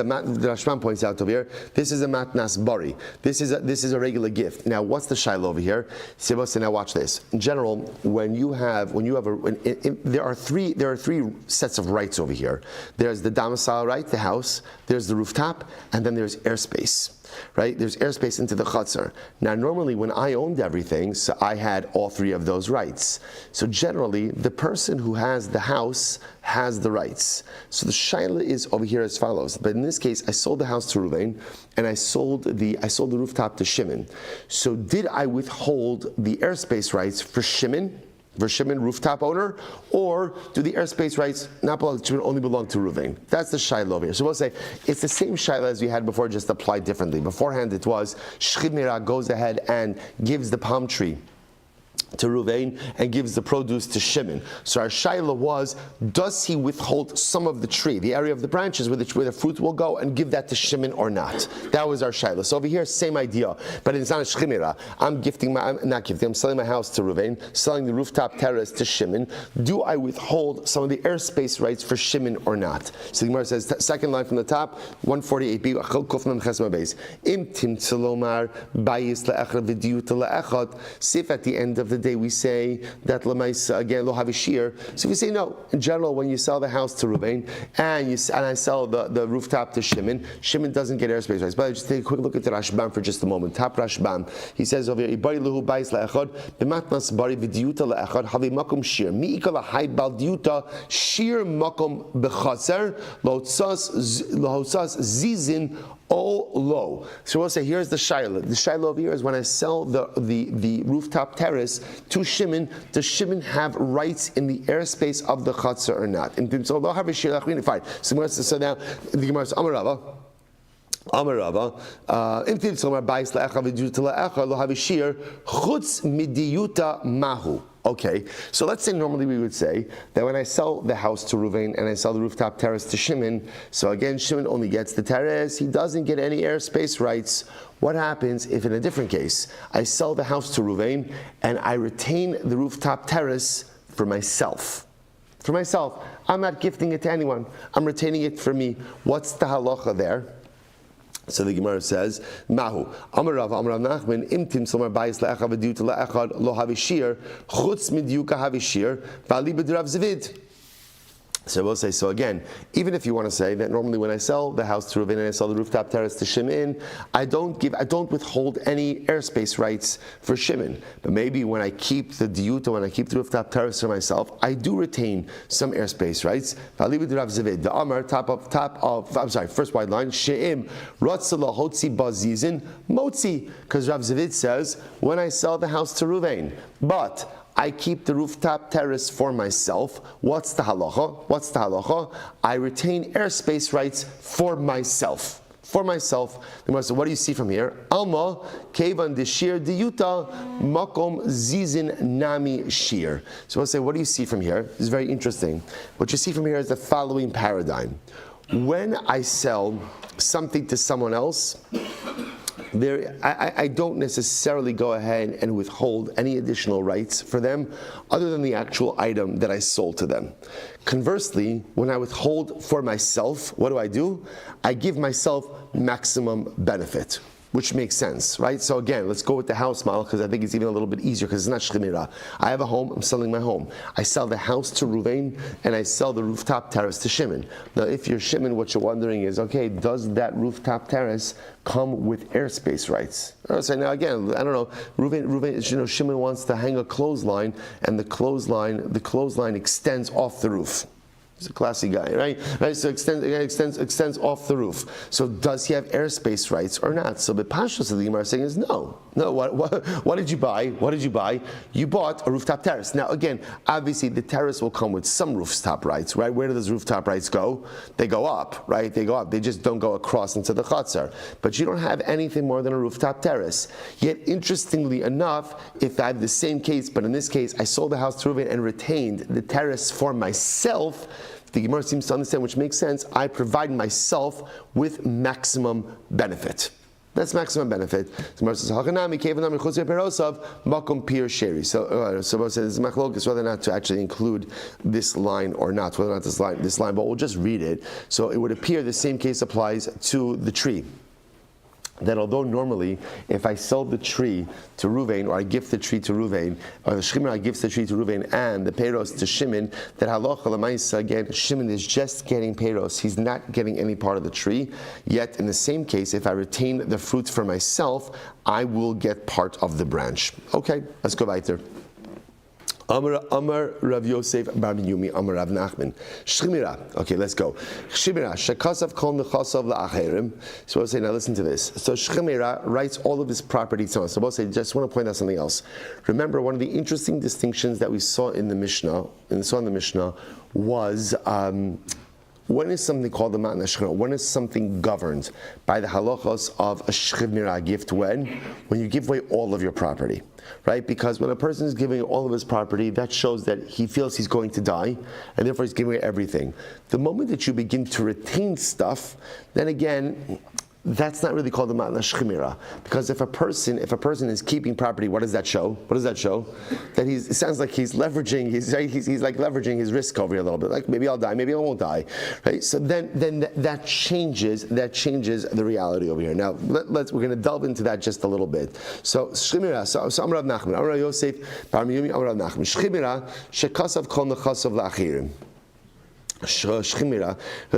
mat, the Rashman points out over here, this is a matnas bari. This is a regular gift. Now, what's the shiloh over here? Now watch this. In general, there are three sets of rights over here. There's the domicile right, the house, there's the rooftop, and then there's airspace. Right? There's airspace into the chutzner. Now, normally when I owned everything, so I had all three of those rights. So generally, the person who has the house has the rights. So the shaila is over here as follows. But in this case, I sold the house to Ruvain, and I sold the rooftop to Shimon. So did I withhold the airspace rights for Shimon, rooftop owner, or do the airspace rights not belong to Shimon, only belong to Ruvain? That's the shaila over here. So we'll say it's the same shaila as we had before, just applied differently. Beforehand it was Shchimira goes ahead and gives the palm tree to Ruvain and gives the produce to Shimon. So our shaila was, does he withhold some of the tree, the area of the branches where the fruit will go, and give that to Shimon or not? That was our shaila. So over here, same idea, but it's not a shchimira. I'm selling my house to Ruvain, selling the rooftop terrace to Shimon. Do I withhold some of the airspace rights for Shimon or not? So the Gemara says, second line from the top, 148b, if at the end of the day we say that Lamaisa again lo havishir. So we say no. In general, when you sell the house to Ruvain and I sell the rooftop to Shimon doesn't get airspace rights. But just take a quick look at the Rashbam for just a moment. Tap Rashbam. He says over here, Ibari lehu bais le'echad b'matnas bari v'diuta le'echad havi makom shir mi'ika lahai bal diuta shir makom b'chaser lohotzas zizin O low. So we'll say here's the shiloh. The shiloh over here is when I sell the rooftop terrace to Shimon, does Shimon have rights in the airspace of the chatzar or not? And so they'll have a shir lachmin. Fine. So now the Gemara says Amar Rava, imtiv tzomar bais le'echa v'diuta le'echa lo havishir chutz midiyuta mahu. Okay, so let's say normally we would say that when I sell the house to Ruvain and I sell the rooftop terrace to Shimon, so again Shimon only gets the terrace, he doesn't get any airspace rights. What happens if in a different case I sell the house to Ruvain and I retain the rooftop terrace for myself? For myself, I'm not gifting it to anyone, I'm retaining it for me. What's the halacha there? So the Gemara says, Mahu, Amar Rav Nachman, Imtim Somar Bayis Le'echa V'diuta Le'echad Lo Havishir, Chutz Midyuka Havishir, V'ali B'drav Zvid. So we'll say, so again, even if you want to say that normally when I sell the house to Reuven and I sell the rooftop terrace to Shimon, I don't withhold any airspace rights for Shimon. But maybe when I keep the diuta, when I keep the rooftop terrace for myself, I do retain some airspace rights. The Amar, first wide line, She'im, Ratzala Hotzi Bazizin, Motzi, because Rav Zavid says, when I sell the house to Reuven, but I keep the rooftop terrace for myself. What's the halacha? I retain airspace rights for myself. For myself. The Gemara says, what do you see from here? Alma kevan deshir diyuta makom zizin nami shir. So I'll say, what do you see from here? This is very interesting. What you see from here is the following paradigm. When I sell something to someone else, I don't necessarily go ahead and withhold any additional rights for them other than the actual item that I sold to them. Conversely, when I withhold for myself, what do? I give myself maximum benefit, which makes sense, right? So again, let's go with the house model because I think it's even a little bit easier because it's not shchimira. I have a home, I'm selling my home. I sell the house to Ruvain and I sell the rooftop terrace to Shimon. Now if you're Shimon, what you're wondering is, okay, does that rooftop terrace come with airspace rights? So now again, I don't know, Ruvain, Shimon wants to hang a clothesline and the clothesline extends off the roof. He's a classy guy, right? So extends off the roof. So does he have airspace rights or not? So the Pashas of the Gemara is saying is no. What did you buy? You bought a rooftop terrace. Now again, obviously the terrace will come with some rooftop rights, right? Where do those rooftop rights go? They go up, right? They go up. They just don't go across into the chatzar. But you don't have anything more than a rooftop terrace. Yet interestingly enough, if I have the same case, but in this case I sold the house to Reuven and retained the terrace for myself, the Gemara seems to understand, which makes sense. I provide myself with maximum benefit. That's maximum benefit. The Gemara says, "Hachanami kevanami chutzei perosav makom pir sheri." So it says machlokes whether or not to actually include this line or not, whether or not this line. But we'll just read it. So it would appear the same case applies to the tree. That although normally, if I sell the tree to Ruvain, or I gift the tree to Ruvain, or the Shchimra gives the tree to Ruvain, and the Peiros to Shimon, that halacha l'maisa, again, Shimon is just getting Peiros, he's not getting any part of the tree. Yet in the same case, if I retain the fruits for myself, I will get part of the branch. Okay, let's go weiter. Amar Rav Yosef Bar Yomi Amar Rav Nachman Shchimira. Okay, let's go. Shchimira Shekasav Kol Nechasav LaAcherim. So we'll say, now listen to this. So Shchimira writes all of his property to us. So we'll say, just want to point out something else. Remember, one of the interesting distinctions that we saw in the Mishnah, was when is something called the Matna Shechina? When is something governed by the halachos of a Shchimira gift? When you give away all of your property. Right? Because when a person is giving all of his property, that shows that he feels he's going to die, and therefore he's giving away everything. The moment that you begin to retain stuff, then again, that's not really called the matna shchimira, because if a person is keeping property, what does that show? What does that show? That it sounds like he's leveraging. He's like leveraging his risk over here a little bit. Like maybe I'll die, maybe I won't die, right? So then that changes the reality over here. Now we're going to delve into that just a little bit. So shchimira. So Amar Rav Nachman, Amar Yosef, Bar Yomi, Amar Rav Nachman, shchimira shekasav kol nechasav la'achirim. Shchimira, but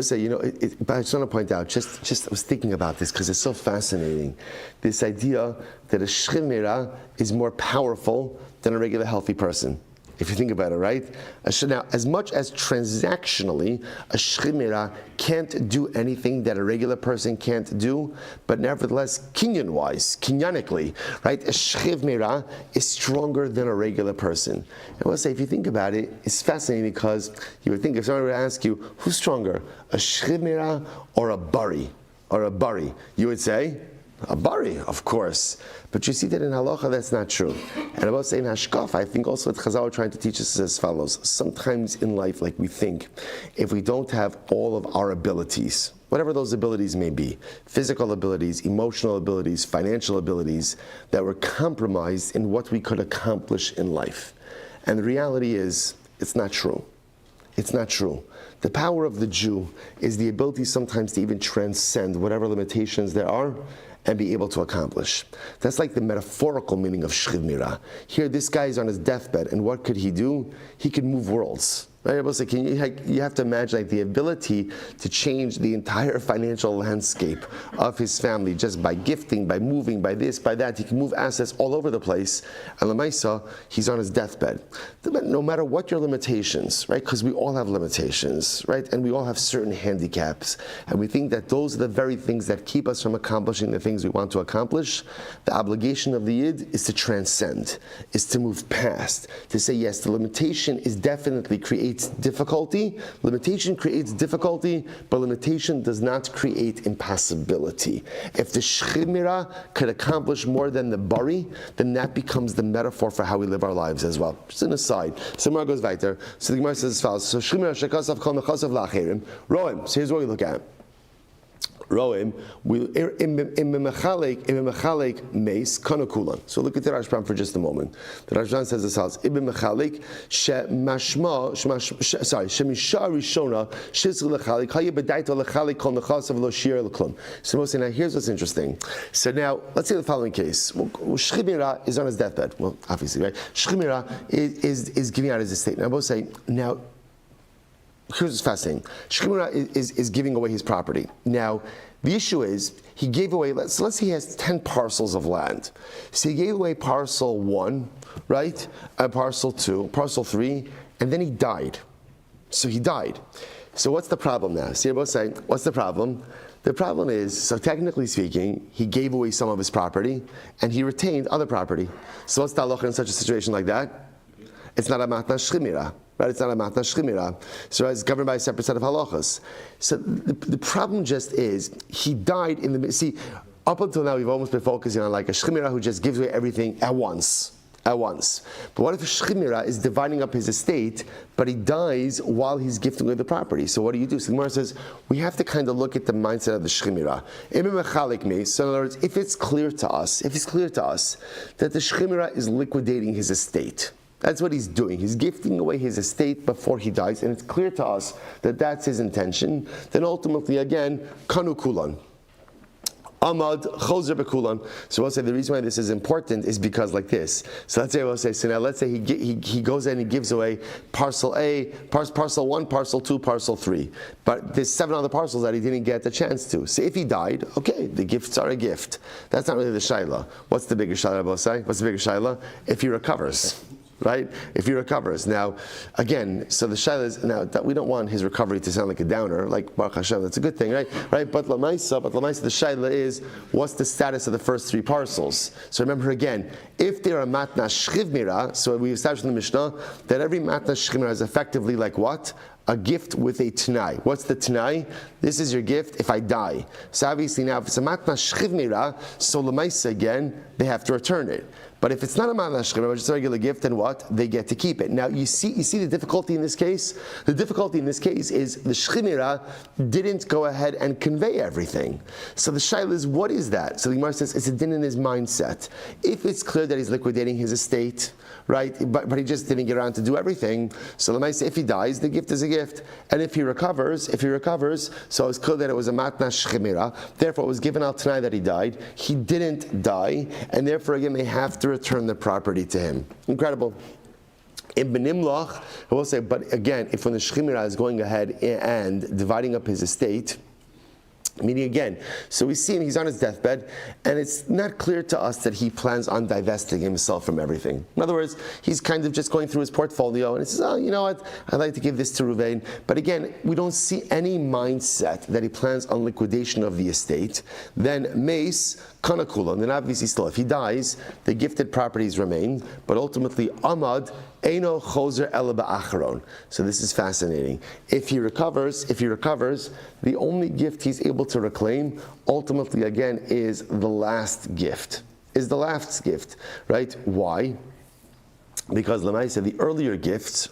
I just want to point out, just I was thinking about this because it's so fascinating. This idea that a shchimira is more powerful than a regular healthy person. If you think about it, right? Now, as much as transactionally, a shchimira can't do anything that a regular person can't do, but nevertheless, kinyanically, right? A shchimira is stronger than a regular person. And I want to say, if you think about it, it's fascinating because you would think if someone were to ask you, who's stronger, a shchimira or a bari? You would say, a bari, of course. But you see that in halacha, that's not true. And I will say in hashkaf, I think also what Chazal are trying to teach us is as follows. Sometimes in life, like we think, if we don't have all of our abilities, whatever those abilities may be, physical abilities, emotional abilities, financial abilities, that were compromised in what we could accomplish in life. And the reality is, it's not true. It's not true. The power of the Jew is the ability sometimes to even transcend whatever limitations there are and be able to accomplish. That's like the metaphorical meaning of shchimira. Here, this guy is on his deathbed, and what could he do? He could move worlds. Right? You have to imagine like the ability to change the entire financial landscape of his family just by gifting, by moving, by this, by that. He can move assets all over the place. And Lamaisa, he's on his deathbed. No matter what your limitations, right? Because we all have limitations, right? And we all have certain handicaps. And we think that those are the very things that keep us from accomplishing the things we want to accomplish. The obligation of the Yid is to transcend, is to move past, to say, yes, the limitation is definitely creates difficulty. Limitation creates difficulty, but limitation does not create impossibility. If the shchimira could accomplish more than the bari, then that becomes the metaphor for how we live our lives as well. Just an aside. So Gemara goes weiter. So the Gemara says as follows. So shchimira shekasav kol nechasav la'achirim. Roim. So here's what we look at. Roim, imemechalek meis kanakulan. So look at the Rashbam for just a moment. The Rashbam says this house. Imemechalek shemisha rishona shizr lechalek haye bedaito lechalek kol nechasav lo shir leklum. So Moshe, now here's what's interesting. So now let's say the following case. Shchimira is on his deathbed. Well, obviously, right? Shchimira is giving out his estate. Now Moshe, now. Here's what's fascinating. Shchimira is giving away his property. Now, the issue is, he gave away, let's say he has 10 parcels of land. So he gave away parcel 1, right? Parcel 2, parcel 3, and then he died. So he died. So what's the problem now? So you're both saying, what's the problem? The problem is, so technically speaking, he gave away some of his property, and he retained other property. So what's the halacha in such a situation like that? It's not a matna shchimira. Right, it's not a matna shchimira. So it's governed by a separate set of halachas. So the problem just is, he died in the, see, up until now we've almost been focusing on like a shchimira who just gives away everything at once. But what if a shchimira is dividing up his estate, but he dies while he's gifting away the property? So what do you do? So the Gemara says, we have to kind of look at the mindset of the shchimira. So in other words, if it's clear to us that the shchimira is liquidating his estate, that's what he's doing. He's gifting away his estate before he dies, and it's clear to us that that's his intention. Then ultimately, again, kanu kulan. Amad chozer bekulan. So we'll say the reason why this is important is because like this. So let's say he goes in and he gives away parcel A, parcel 1, parcel 2, parcel 3. But there's 7 other parcels that he didn't get the chance to. So if he died, okay, the gifts are a gift. That's not really the shaila. What's the bigger shaila, I'll say? What's the bigger shaila? If he recovers. Right? If he recovers. Now, again, so the shaila is, now that we don't want his recovery to sound like a downer, like Baruch Hashem, that's a good thing, right? But Lamaisa, the shaila is, what's the status of the first 3 parcels? So remember again, if they're a matna shchimira, so we established in the Mishnah that every matna shchimira is effectively like what? A gift with a t'nai. What's the t'nai? This is your gift if I die. So obviously now, if it's a matna shchimira, so Lamaisa again, they have to return it. But if it's not a matnas shchimera, just a regular gift, then what? They get to keep it. Now you see the difficulty in this case? The difficulty in this case is the shchimera didn't go ahead and convey everything. So the shaila is, what is that? So the Gemara says it's a din in his mindset. If it's clear that he's liquidating his estate, right, but he just didn't get around to do everything, so the Gemara says if he dies, the gift is a gift. And if he recovers, so it's clear that it was a matnas shchimera, therefore it was given out tonight that he died. He didn't die, and therefore again they have to return the property to him. Incredible. In Benimlach, I will say, but again, if when the shchimera is going ahead and dividing up his estate, meaning again, so we see him, he's on his deathbed, and it's not clear to us that he plans on divesting himself from everything. In other words, he's kind of just going through his portfolio, and he says, oh, you know what, I'd like to give this to Ruvain. But again, we don't see any mindset that he plans on liquidation of the estate. Then Mace, Kanakula, and then obviously still, if he dies, the gifted properties remain, but ultimately Amad, Eino Choser Ela Ba'acharon. So this is fascinating. If he recovers, the only gift he's able to reclaim, ultimately again, is the last gift. Right? Why? Because Lamaisa, the earlier gifts,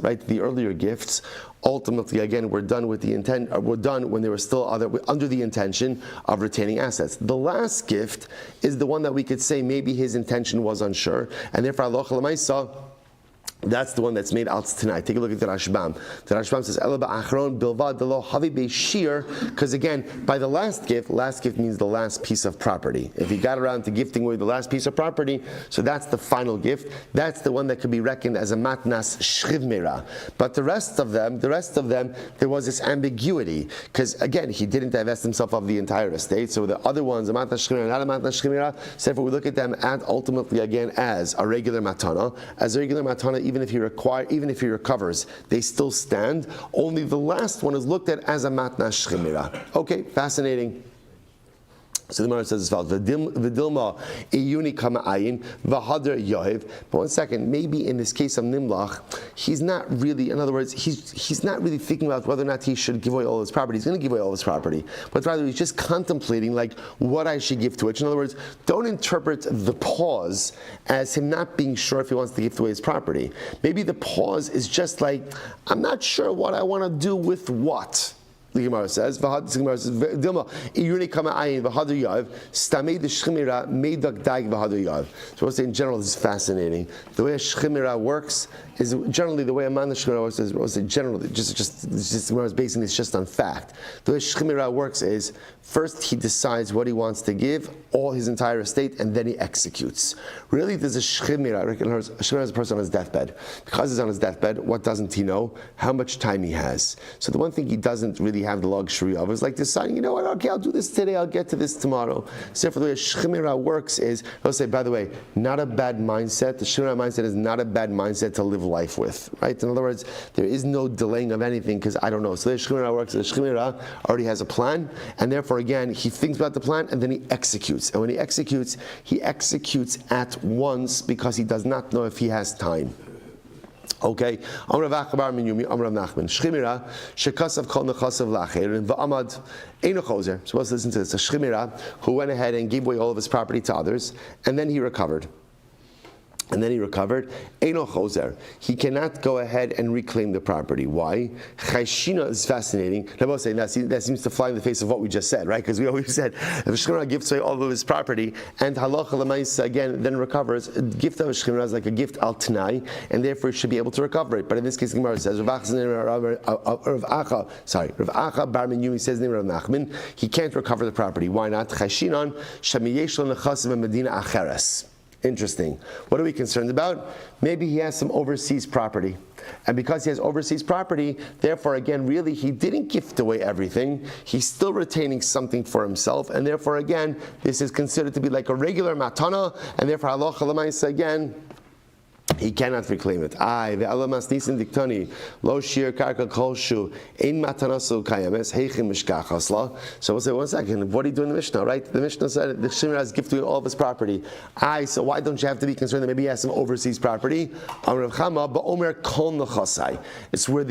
ultimately again were done with the intent. Were done when they were still under the intention of retaining assets. The last gift is the one that we could say maybe his intention was unsure, and therefore Allah Lamaisa, that's the one that's made out tonight. Take a look at the Rashbam. The Rashbam says, Ela ba'achron bilvad delo havi be'shir, because again, by the last gift means the last piece of property. If he got around to gifting away the last piece of property, so that's the final gift. That's the one that could be reckoned as a matnas shchimera. But the rest of them, there was this ambiguity, because again, he didn't divest himself of the entire estate. So the other ones, a matnas shchimera, not a matnas shchimera, so therefore we look at them and ultimately again as a regular matana. As a regular matana, even if he recovers, they still stand. Only the last one is looked at as a matnas shchimera. Okay, fascinating. So the Gemara says as follows: V'dilma iyuni kama ayin v'hadar yohiv. But one second, maybe in this case of Nimlach, he's not really. In other words, he's not really thinking about whether or not he should give away all his property. He's going to give away all his property, but rather he's just contemplating like what I should give to it. In other words, don't interpret the pause as him not being sure if he wants to give away his property. Maybe the pause is just like, I'm not sure what I want to do with what. The Gemara says, "Dilma iyuni kama ayin v'hadar yav stamei the shchimera meidak dag v'hadar yav." So we'll say in general, this is fascinating. The way a shchimera works is generally the way a matnas shchimera works is, we'll say generally, just Gemara is basing this just on fact. The way shchimera works is first he decides what he wants to give, all his entire estate, and then he executes. Really, there's a shchimera. A shchimera is a person on his deathbed. Because he's on his deathbed, what doesn't he know? How much time he has. So the one thing he doesn't really have the luxury of is like deciding, you know what, okay, I'll do this today, I'll get to this tomorrow. So for the way a shchimera works is, I'll say, by the way, not a bad mindset. The shchimera mindset is not a bad mindset to live life with, right? In other words, there is no delaying of anything because I don't know. So the shchimera works, the shchimera already has a plan, and therefore again, he thinks about the plan and then he executes. And when he executes at once because he does not know if he has time. Okay, Amr Rav Achabar min Yomi, Amr Rav Nachman. Shchimera shekasav kol nechasav lacher and va'amad eino choser. So let's listen to this. A shchimera who went ahead and gave away all of his property to others, and then he recovered. Eino choser. He cannot go ahead and reclaim the property. Why? Chayshina is fascinating. That seems to fly in the face of what we just said, right? Because we always said if a shchimera gives away all of his property and halacha l'maisa again then recovers, a gift of a shchimera is like a gift al t'nai, and therefore he should be able to recover it. But in this case, the Gemara says Rav Acha bar min Yomi says name Rav Nachman, he can't recover the property. Why not? Chayshinan shamiyesh lo nechasim medina acheres. Interesting. What are we concerned about? Maybe he has some overseas property. And because he has overseas property, therefore again, really he didn't gift away everything. He's still retaining something for himself. And therefore again, this is considered to be like a regular matana. And therefore halacha l'maisa again, he cannot reclaim it. Ve'alamas nisim diktani lo shir karka kolshu ein matanasu kayames heichim mishkachasla. So we'll say, one second, what do you do in the Mishnah, right? The Mishnah said the shchimera has gifted all of his property. So why don't you have to be concerned that maybe he has some overseas property? It's where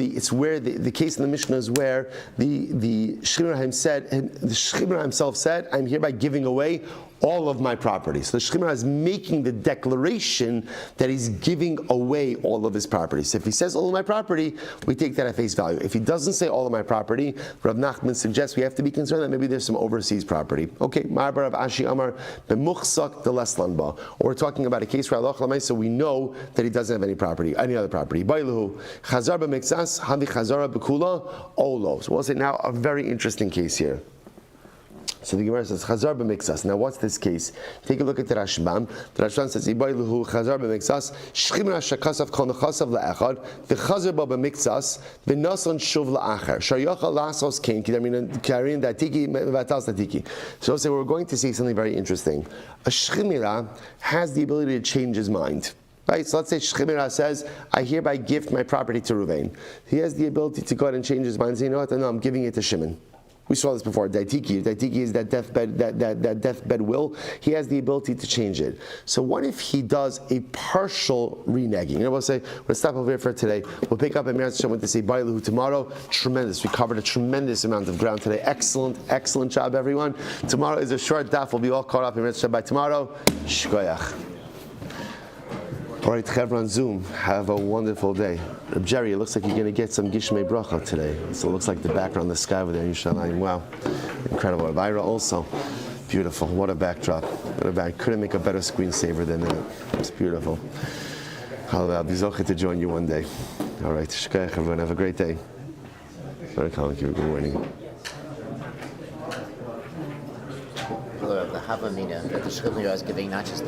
the case in the Mishnah is where the shchimera himself said, I'm hereby giving away all of my property. So the Shechina is making the declaration that he's giving away all of his property. So if he says all of my property, we take that at face value. If he doesn't say all of my property, Rav Nachman suggests we have to be concerned that maybe there's some overseas property. Okay, Ma'abar of Ashi Amar b'muchsak de'leslan ba. Or we're talking about a case where Allah Chalamayis, so we know that he doesn't have any property, any other property. Bailuhu chazar b'mixas havi chazara b'kula olo. So we'll say now a very interesting case here. So the Gemara says chazar b'mixas. Now what's this case? Take a look at the Rashbam. The Rashbam says ibailuhu chazar b'mixas shchimra shakasav kol nechasav la'echad v'chazar ba b'mixas v'nasan shuv la'acher shayacha lasos kain carrying that tiki vatas that tiki. So we're going to see something very interesting. A shchimira has the ability to change his mind. Right, so let's say Shechimira says, I hereby gift my property to Ruvain. He has the ability to go ahead and change his mind and say, you know what, no, I'm giving it to Shimon. We saw this before, Daitiki. Daitiki is that deathbed will. He has the ability to change it. So what if he does a partial reneging? You know, we'll say, we'll stop over here for today. We'll pick up a Meretz Shem to say Bailuhu tomorrow. Tremendous. We covered a tremendous amount of ground today. Excellent job, everyone. Tomorrow is a short daf. We'll be all caught up in Meretz Shem by tomorrow. Shkoyach. All right, Chevron Zoom, have a wonderful day. Jerry, it looks like you're going to get some Gishmei Bracha today. So it looks like the background, the sky over there in Yerushalayim. Wow, incredible. Elvira also, beautiful. What a backdrop. Couldn't make a better screensaver than that. It's beautiful. I'll be zocheh to join you one day. All right, Shkoyach, everyone. Have a great day. Very kind of you. Good morning. The Havamina that the Shechina is giving not just